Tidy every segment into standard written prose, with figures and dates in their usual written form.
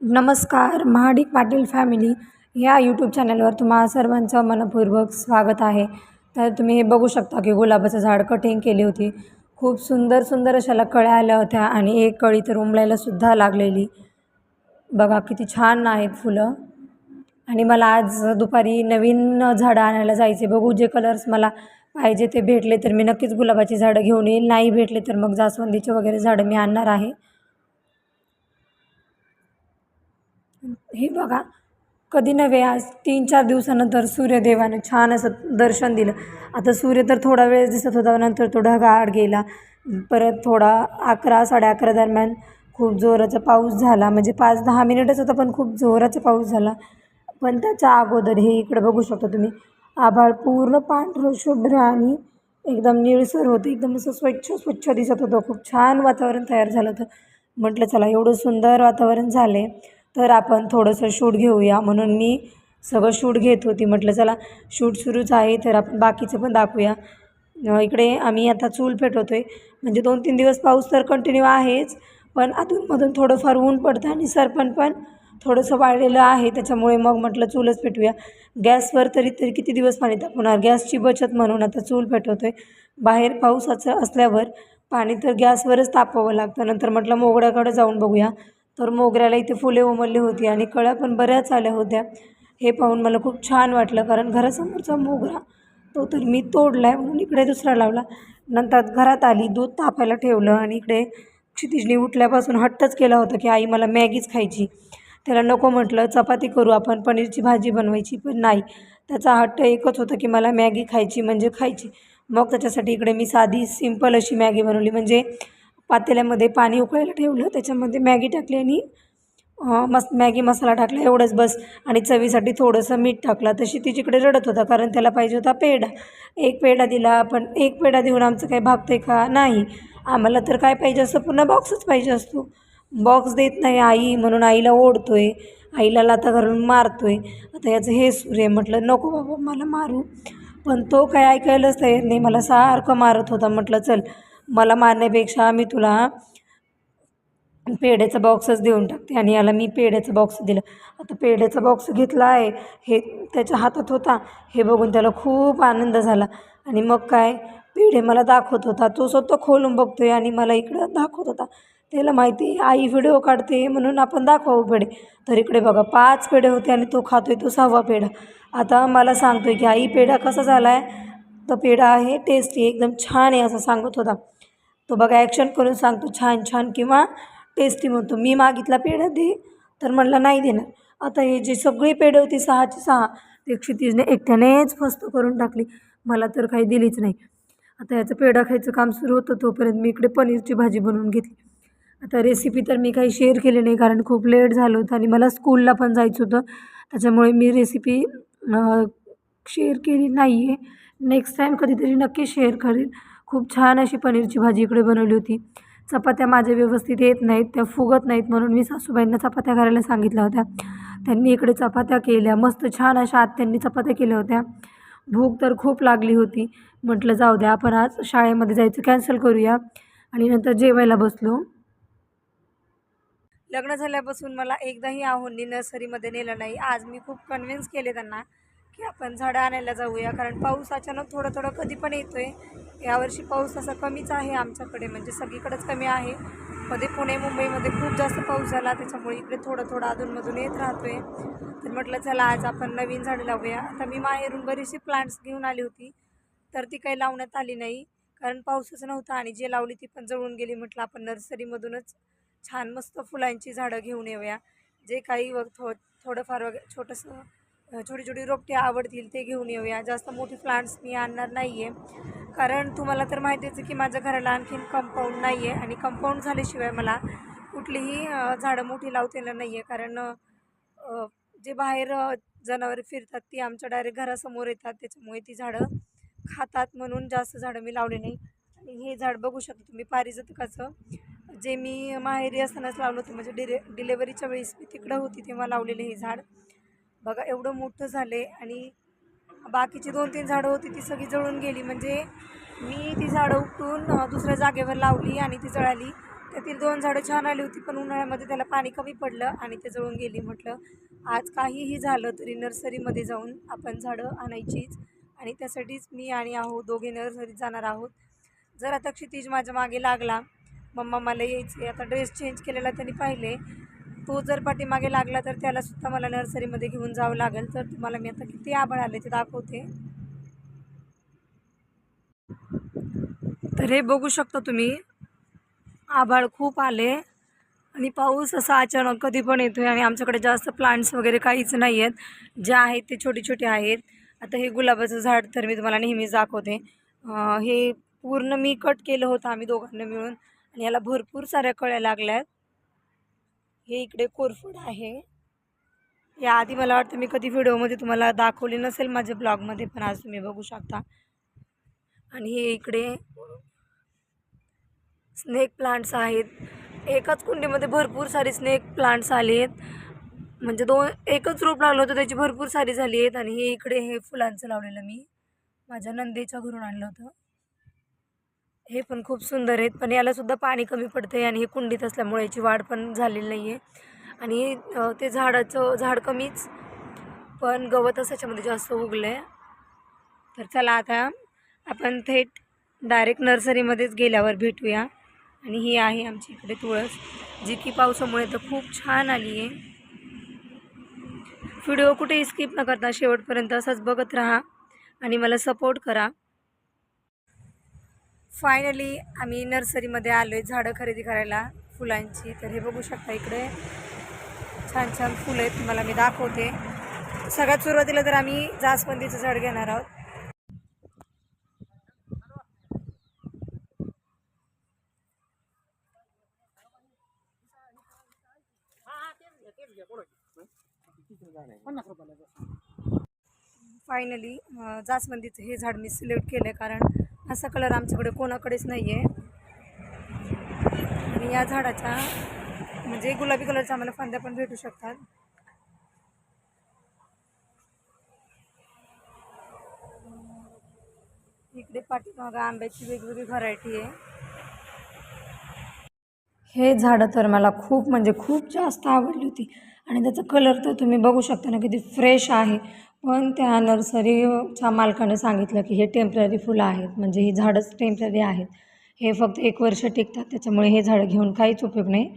नमस्कार. महाडिक पाटील फॅमिली या यूट्यूब चॅनलवर तुम्हा सर्वांचं मनपूर्वक स्वागत आहे. तर तुम्ही हे बघू शकता की गुलाबाचं झाड कटिंग केली होती. खूप सुंदर सुंदर अशाला कळ्या आल्या होत्या आणि एक कळी तर उमलायला सुद्धा लागलेली. बघा किती छान आहेत फुलं. आणि मला आज दुपारी नवीन झाडं आणायला जायचे. बघू जे कलर्स मला पाहिजे ते भेटले तर मी नक्कीच गुलाबाची झाडं घेऊन येईल. नाही भेटले तर मग जास्वंदीचे वगैरे झाडं मी आणणार आहे. हे बघा कधी नव्हे आज 3-4 दिवसानंतर सूर्यदेवाने छान असं दर्शन दिलं. आता सूर्य तर थोडा वेळ दिसत होता, नंतर तो ढगाळ गेला. परत थोडा 11-11:30 दरम्यान खूप जोराचा पाऊस झाला. म्हणजे 5-10 मिनिटच होता पण खूप जोराचा पाऊस झाला. पण त्याच्या अगोदर हे इकडं बघू शकता तुम्ही, आभाळ पूर्ण पांढरं शुभ्र आणि एकदम निळसर होतं. एकदम असं स्वच्छ स्वच्छ दिसत होतं. खूप छान वातावरण तयार झालं होतं. म्हटलं चला एवढं सुंदर वातावरण झाले तर आपण थोडंसं शूट घेऊया, म्हणून मी सगळं शूट घेत होती. म्हटलं चला शूट सुरूच आहे तर आपण बाकीचं पण दाखवूया. इकडे आम्ही आता चूल पेटवतो आहे. म्हणजे 2-3 दिवस पाऊस तर कंटिन्यू आहेच, पण अधूनमधून थोडंफार ऊन पडतं आणि सरपण पण थोडंसं वाळलेलं आहे. त्याच्यामुळे मग म्हटलं चूलच पेटवूया. गॅसवर तरी किती दिवस पाणी तापवणार. गॅसची बचत म्हणून आता चूल पेटवतो आहे. बाहेर पावसाचं असल्यावर पाणी तर गॅसवरच तापवावं लागतं. नंतर म्हटलं मोगऱ्याकडे जाऊन बघूया. तर मोगऱ्याला इथे फुले उमलली होती आणि कळ्या पण बऱ्याच आल्या होत्या. हे पाहून मला खूप छान वाटलं, कारण घरासमोरचा मोगरा तो तर मी तोडला आहे म्हणून इकडे दुसरा लावला. नंतर घरात आली, दूध तापायला ठेवलं आणि इकडे क्षितिजने उठल्यापासून हट्टच केला होता की आई मला मॅगीच खायची. त्याला नको म्हटलं चपाती करू आपण, पनीरची भाजी बनवायची, पण नाही. त्याचा हट्ट एकच होता की मला मॅगी खायची म्हणजे खायची. मग त्याच्यासाठी इकडे मी साधी सिंपल अशी मॅगी बनवली. म्हणजे पातेल्यामध्ये पाणी उकळायला ठेवलं, त्याच्यामध्ये मॅगी टाकली आणि मॅगी मसाला टाकला एवढंच बस. आणि चवीसाठी थोडंसं मीठ टाकलं. तशी तिच्याकडे रडत होता कारण त्याला पाहिजे होता पेढा. एक पेढा दिला, पण एक पेढा देऊन आमचं काही भागतं आहे का? नाही. आम्हाला तर काय पाहिजे असतं, पुन्हा बॉक्सच पाहिजे असतो. बॉक्स देत नाही आई, म्हणून आईला ओढतो आहे, आईला लाथा घालून मारतो आहे. आता याचं हे सूर्य म्हटलं नको बाबा मला मारू, पण तो काय ऐकायलाच तयार नाही. मला सारखं मारत होता. म्हटलं चल मला मारण्यापेक्षा मी तुला पेढ्याचा बॉक्सच देऊन टाकते. आणि याला मी पेढ्याचा बॉक्स दिला. आता पेढ्याचा बॉक्स घेतला आहे, हे त्याच्या हातात होता. हे बघून त्याला खूप आनंद झाला आणि मग काय पेढे मला दाखवत होता. तो स्वतः खोलून बघतो आहे आणि मला इकडं दाखवत होता. त्याला माहिती आहे आई व्हिडिओ काढते म्हणून आपण दाखवू पेढे. तर इकडे बघा 5 पेढे होते आणि तो खातो आहे तो 6वा पेढा. आता मला सांगतो आहे की आई पेढा कसा झाला आहे? तो पेढा आहे टेस्टी, एकदम छान आहे असं सांगत होता. तो बघा ॲक्शन करून सांगतो छान छान किंवा टेस्टी म्हणतो. मी मागितला पेढा दे तर म्हणला नाही देणार. आता हे जे सगळी पेढे होती 6ची 6 ते क्षितिजने एकट्यानेच फस्त करून टाकली. मला तर काही दिलीच नाही. आता याचं पेढा खायचं काम सुरू होतं तोपर्यंत मी इकडे पनीरची भाजी बनवून घेतली. आता रेसिपी तर मी काही शेअर केली नाही कारण खूप लेट झालं होतं आणि मला स्कूलला पण जायचं होतं. त्याच्यामुळे मी रेसिपी शेअर केली नाही आहे. नेक्स्ट टाईम कधीतरी नक्की शेअर करेल. खूप छान अशी पनीरची भाजी इकडे बनवली होती. चपात्या माझ्या व्यवस्थित येत नाहीत, त्या फुगत नाहीत, म्हणून मी सासूबाईंना चपात्या करायला सांगितल्या होत्या. त्यांनी इकडे चपात्या केल्या. मस्त छान अशा आत्यांनी चपात्या केल्या होत्या. भूक तर खूप लागली होती. म्हटलं जाऊ द्या आपण आज शाळेमध्ये जायचं कॅन्सल करूया आणि नंतर जेवायला बसलो. लग्न झाल्यापासून मला एकदाही आहोंनी नर्सरीमध्ये नेलं नाही. आज मी खूप कन्व्हिन्स केले त्यांना की आपण झाडं आणायला जाऊया, कारण पाऊस अचानक थोडं थोडं कधी पण येतो आहे. यावर्षी पाऊस तसा कमीच आहे आमच्याकडे, म्हणजे सगळीकडेच कमी आहे. मध्ये पुणे मुंबईमध्ये खूप जास्त पाऊस झाला, त्याच्यामुळे इकडे थोडं थोडं अधूनमधून येत राहतो आहे. तर म्हटलं चला आज आपण नवीन झाडं लावूया. आता मी माहेरून बरीचशी प्लांट्स घेऊन आली होती, तर ती काही लावण्यात आली नाही कारण पाऊसच नव्हता आणि जे लावली ती पण जळून गेली. म्हटलं आपण नर्सरीमधूनच छान मस्त फुलांची झाडं घेऊन येऊया. जे काही थोडंफार वगैरे छोटंसं छोटी छोटी रोपटे आवडतील ते घेऊन येऊया. जास्त मोठी प्लांट्स मी आणणार नाही आहे, कारण तुम्हाला तर माहितीच आहे की माझ्या घराला आणखीन कंपाऊंड नाही आहे आणि कंपाऊंड झाल्याशिवाय मला कुठलीही झाडं मोठी लावता येणार नाही आहे. कारण जे बाहेर जनावरे फिरतात ती आमच्या डायरेक्ट घरासमोर येतात, त्याच्यामुळे ती झाडं खातात, म्हणून जास्त झाडं मी लावले नाही. आणि हे झाड बघू शकता तुम्ही पारिजातकाचं, जे मी माहेरी असतानाच लावलं होतं. म्हणजे डिलेवरीच्या वेळेस मी तिकडं होती तेव्हा लावलेलं हे झाड. बघा एवढं मोठं झाले आणि बाकीची 2-3 झाडं होती ती सगळी जळून गेली. म्हणजे मी ती झाडं उपटून दुसऱ्या जागेवर लावली आणि ती जळाली. त्यातील 2 झाडं छान आली होती, पण उन्हाळ्यामध्ये त्याला पाणी कमी पडलं आणि ते जळून गेली. म्हटलं आज काहीही झालं तरी नर्सरीमध्ये जाऊन आपण झाडं आणायचीच आणि त्यासाठीच मी आणि दोघे नर्सरीत जाणार आहोत. जर आता क्षितिज माझ्या मागे लागला, मम्मा मला यायचे, आता ड्रेस चेंज केलेला त्यांनी पाहिले, तो जर पाठीमागे लागला तर त्यालासुद्धा मला नर्सरीमध्ये घेऊन जावं लागेल. तर तुम्हाला मी आता किती आभाळ आले ते दाखवते. तर हे बघू शकता तुम्ही, आभाळ खूप आले आणि पाऊस असा अचानक कधी पण येतोय आणि आमच्याकडे जास्त प्लांट्स वगैरे काहीच नाही आहेत. जे आहेत ते छोटे छोटे आहेत. आता हे गुलाबाचं झाड तर मी तुम्हाला नेहमीच दाखवते. हे पूर्ण मी कट केलं होतं आम्ही दोघांनी मिळून आणि याला भरपूर साऱ्या कळ्या लागल्या आहेत. हे इकडे कोरफड आहे. याआधी मला वाटतं मी कधी व्हिडिओमध्ये तुम्हाला दाखवली नसेल माझ्या ब्लॉगमध्ये, पण आज तुम्ही बघू शकता. आणि हे इकडे स्नेक प्लांट्स आहेत. एकाच कुंडीमध्ये भरपूर सारे स्नेक प्लांट्स आले आहेत. म्हणजे एकच रोप लावलं होतं त्याची भरपूर सारी झाली आहेत. आणि हे इकडे हे फुलांचं लावलेलं मी माझ्या नंदेच्या घरून आणलं होतं. हे पण खूप सुंदर आहेत, पण यालासुद्धा पाणी कमी पडते आणि हे कुंडीत असल्यामुळे याची वाढ पण झालेली नाही आहे. आणि ते झाड कमीच, पण गवत त्याच्यामध्ये जास्त उगलं आहे. तर चला आता आपण थेट डायरेक्ट नर्सरीमध्येच गेल्यावर भेटूया. आणि ही आहे आमची इकडे तुळस, जी की पावसामुळे तर खूप छान आली आहे. व्हिडिओ कुठेही स्किप न करता शेवटपर्यंत असाच बघत राहा आणि मला सपोर्ट करा. फायनली आम्ही नर्सरीमध्ये आलो आहे झाडं खरेदी करायला फुलांची. तर हे बघू शकता, इकडे छान छान फुलं आहेत, तुम्हाला मी दाखवते. सगळ्यात सुरुवातीला तर आम्ही जास्वंदीचं झाड घेणार आहोत. फायनली जास्वंदीचं हे झाड मी सिलेक्ट केलं आहे, कारण असा कलर आमच्याकडे कोणाकडेच नाही आहे. आणि या झाडाच्या म्हणजे गुलाबी कलरच्या आम्हाला फांद्या पण भेटू शकतात. इकडे पाठीमागं आंब्याची वेगवेगळी व्हरायटी आहे. हे झाडं तर मला खूप म्हणजे खूप जास्त आवडली होती आणि त्याचा कलर तर तुम्ही बघू शकता ना, किती फ्रेश आहे. पण त्या नर्सरीच्या मालकाने सांगितलं की हे टेम्पररी फुलं आहेत, म्हणजे ही झाडंच टेम्पररी आहेत, हे फक्त 1 वर्ष टिकतात, त्याच्यामुळे हे झाडं घेऊन काहीच उपयोग नाही.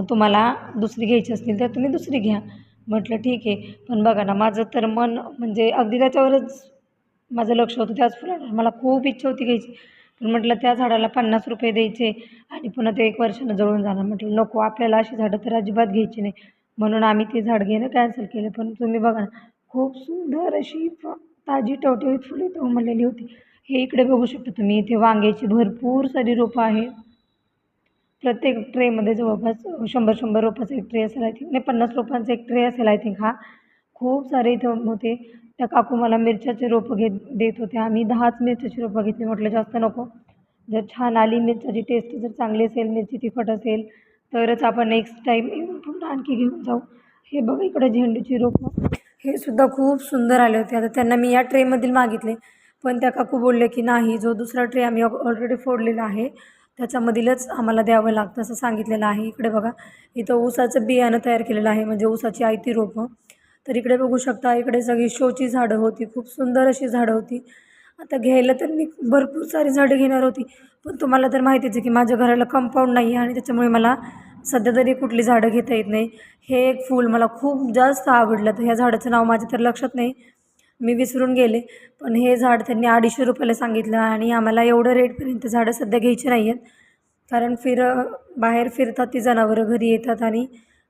तुम्हाला दुसरी घ्यायची असतील तर तुम्ही दुसरी घ्या. म्हटलं ठीक आहे. पण बघा ना, माझं तर मन म्हणजे अगदी त्याच्यावरच माझं लक्ष होतं, त्याच फुलावर मला खूप इच्छा होती घ्यायची. पण म्हटलं त्या झाडाला 50 रुपये द्यायचे आणि पुन्हा ते 1 वर्षानं जळून जाणार. म्हटलं नको, आपल्याला अशी झाडं तर अजिबात घ्यायची नाही. म्हणून आम्ही ते झाड घेणं कॅन्सल केलं. पण तुम्ही बघा ना, खूप सुंदर अशी ताजी टवटवीत फुले इथं उमललेली होती. हे इकडे बघू शकता तुम्ही, इथे वांग्याची भरपूर सारी रोपं आहेत. प्रत्येक ट्रेमध्ये जवळपास 100-100 रोपाचा एक ट्रे असेल आय थिंक, नाही 50 रोपांचा एक ट्रे असेल आय थिंक हा. खूप सारे इथं होते. त्या काकू मला मिरच्याचे रोपं देत होत्या. आम्ही 10च मिरच्याची रोपं घेतली. म्हटलं जास्त नको, जर छान आली मिरच्याची टेस्ट जर चांगली असेल, मिरची तिखट असेल, तरच आपण नेक्स्ट टाईम येऊन पुन्हा आणखी घेऊन जाऊ. हे बघा इकडे झेंडूची रोपं, हे सुद्धा खूप सुंदर आले होते. आता त्यांना मी या ट्रेमधील मागितले, पण त्या काकू बोलले की नाही, जो दुसरा ट्रे आम्ही ऑलरेडी फोडलेला आहे त्याच्यामधीलच आम्हाला द्यावं लागतं असं सांगितलेलं आहे. इकडे बघा, इथं ऊसाचं बियाणं तयार केलेलं आहे, म्हणजे ऊसाची आयती रोपं. तर इकडे बघू शकता, इकडे सगळी शोची झाडं होती, खूप सुंदर अशी झाडं होती. आता घ्यायला तर मी भरपूर सारी झाडं घेणार होती, पण तुम्हाला तर माहितीच आहे की माझ्या घराला कंपाऊंड नाही आहे आणि त्याच्यामुळे मला सध्या तरी कुठली झाडं घेता येत नाही. हे एक फूल मला खूप जास्त आवडलं, तर ह्या झाडाचं नाव माझ्या तर लक्षात नाही, मी विसरून गेले. पण हे झाड त्यांनी 250 रुपयाला सांगितलं आणि आम्हाला एवढं रेटपर्यंत झाडं सध्या घ्यायची नाही आहेत, कारण बाहेर फिरतात ती जनावरं, घरी येतात आणि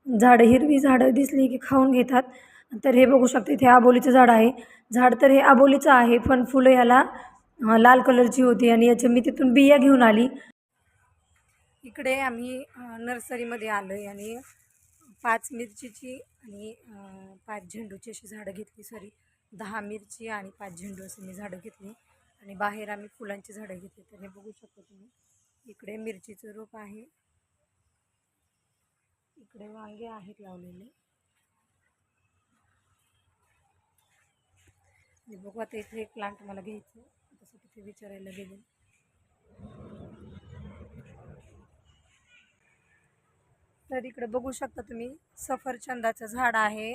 झाडं, हिरवी झाडं दिसली की खाऊन घेतात. तर हे बघू शकते, इथे आबोलीचं झाड आहे. झाड तर हे आबोलीचं आहे, पण फुलं ह्याला लाल कलरची होती आणि याच्या मी तिथून बिया घेऊन आली. इकडे आम्ही नर्सरीमध्ये आलो आहे आणि 5 मिरचीची आणि 5 झेंडूची अशी झाडं घेतली. सॉरी, 10 मिरची आणि 5 झेंडू अशी मी झाडं घेतली आणि बाहेर आम्ही फुलांची झाडं घेतली. तर हे बघू शकता तुम्ही, इकडे मिरचीचं रोप आहे, इकडे वांगे आहेत लावलेले. बघू आता इथे एक प्लांट मला घ्यायचं, त्यासाठी ते विचारायला गेले. तर इकडे बघू शकता तुम्ही सफरचंदाचं झाड आहे.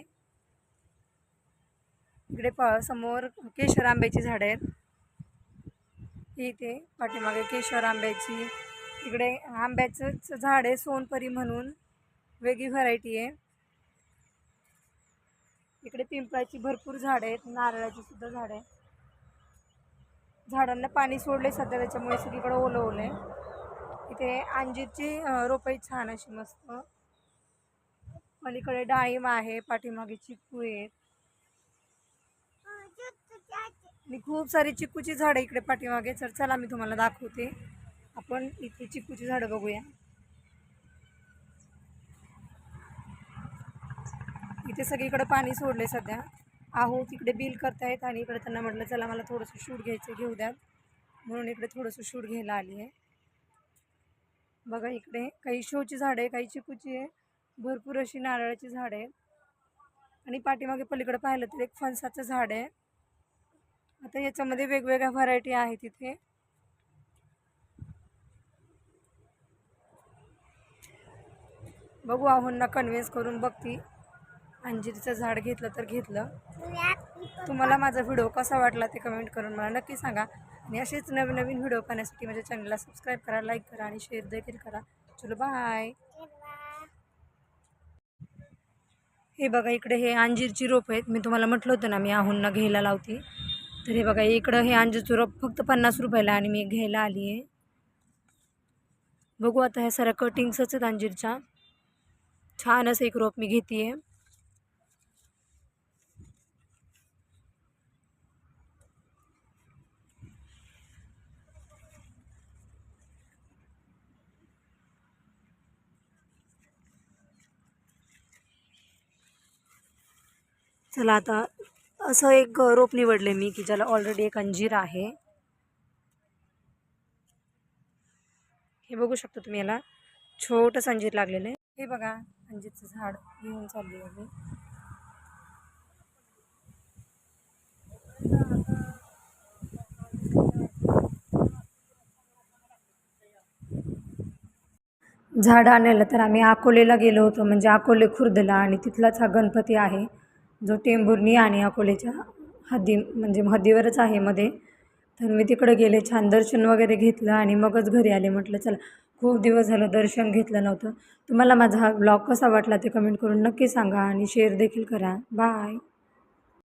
इकडे समोर केशर आंब्याची झाडं आहेत. इथे पाठीमागे केशर आंब्याची, इकडे आंब्याचं झाड आहे सोनपरी म्हणून, वेगळी व्हरायटी आहे. इकडे पिंपळाची भरपूर झाडं आहेत, नारळाची सुद्धा झाडं आहे. झाडांना पाणी सोडले सध्या, त्याच्यामुळे सगळीकडे ओलं ओलं आहे. इथे अंजीरची रोपही छान अशी मस्त. पलीकडे डाळिंब आहे, पाठीमागे चिक्कू आहेत आणि खूप सारी चिक्कूची झाडं इकडे पाठीमागे. तर चला मी तुम्हाला दाखवते. आपण इथे चिक्कूची झाडं बघूया. इथे सगळीकडे पाणी सोडले सध्या. तिकडे बिल करतायत आणि इकडे त्यांना म्हटलं चला मला थोडंसं शूट घ्यायचं, घेऊ द्यात, म्हणून इकडे थोडंसं शूट घ्यायला आली आहे. बघा इकडे काही शोची झाडं आहे, काही चिकूची आहे, भरपूर अशी नारळाची झाडं आहेत आणि पाठीमागे पलीकडे पाहिलं तर एक फणसाचं झाड आहे. आता याच्यामध्ये वेगवेगळ्या व्हरायटी आहेत. इथे बघू, आहोंना कन्व्हिन्स करून बघती. अंजीरचं झाड घेतलं तर घेतलं. तुम्हाला माझा व्हिडिओ कसा वाटला ते कमेंट करून मला नक्की सांगा. आणि असेच नवीन नवीन व्हिडिओ पाहण्यासाठी माझ्या चॅनलला सबस्क्राईब करा, लाईक करा आणि शेअर देखील करा. चलो बाय. हे बघा इकडे हे अंजीरची रोप आहेत. मी तुम्हाला म्हटलं होतं ना मी आहोंना घ्यायला लावती. तर हे बघा इकडं हे अंजीरचं रोप फक्त 50 रुपयाला आणि मी घ्यायला आली आहे. बघू आता ह्या साऱ्या कटिंग्सच आहेत अंजीरच्या. छान असं एक रोप मी घेते आहे. चला आता असं एक रोप निवडले मी की ज्याला ऑलरेडी एक अंजीर आहे. हे बघू शकता तुम्ही, याला छोटंसं अंजीर लागलेलं आहे. हे बघा अंजीरचं झाड घेऊन चालली आहे. झाड आणायला तर आम्ही अकोलेला गेलो होतो, म्हणजे अकोले खुर्दला, आणि तिथलाच हा गणपती आहे जो टेंभुर्णी आणि अकोलेच्या म्हणजे हद्दीवरच आहे मध्ये. तर मी तिकडे गेले, छान दर्शन वगैरे घेतलं आणि मगच घरी आले. म्हटलं चला खूप दिवस झालं दर्शन घेतलं नव्हतं. तुम्हाला माझा हा ब्लॉग कसा वाटला ते कमेंट करून नक्की सांगा आणि शेअर देखील करा. बाय.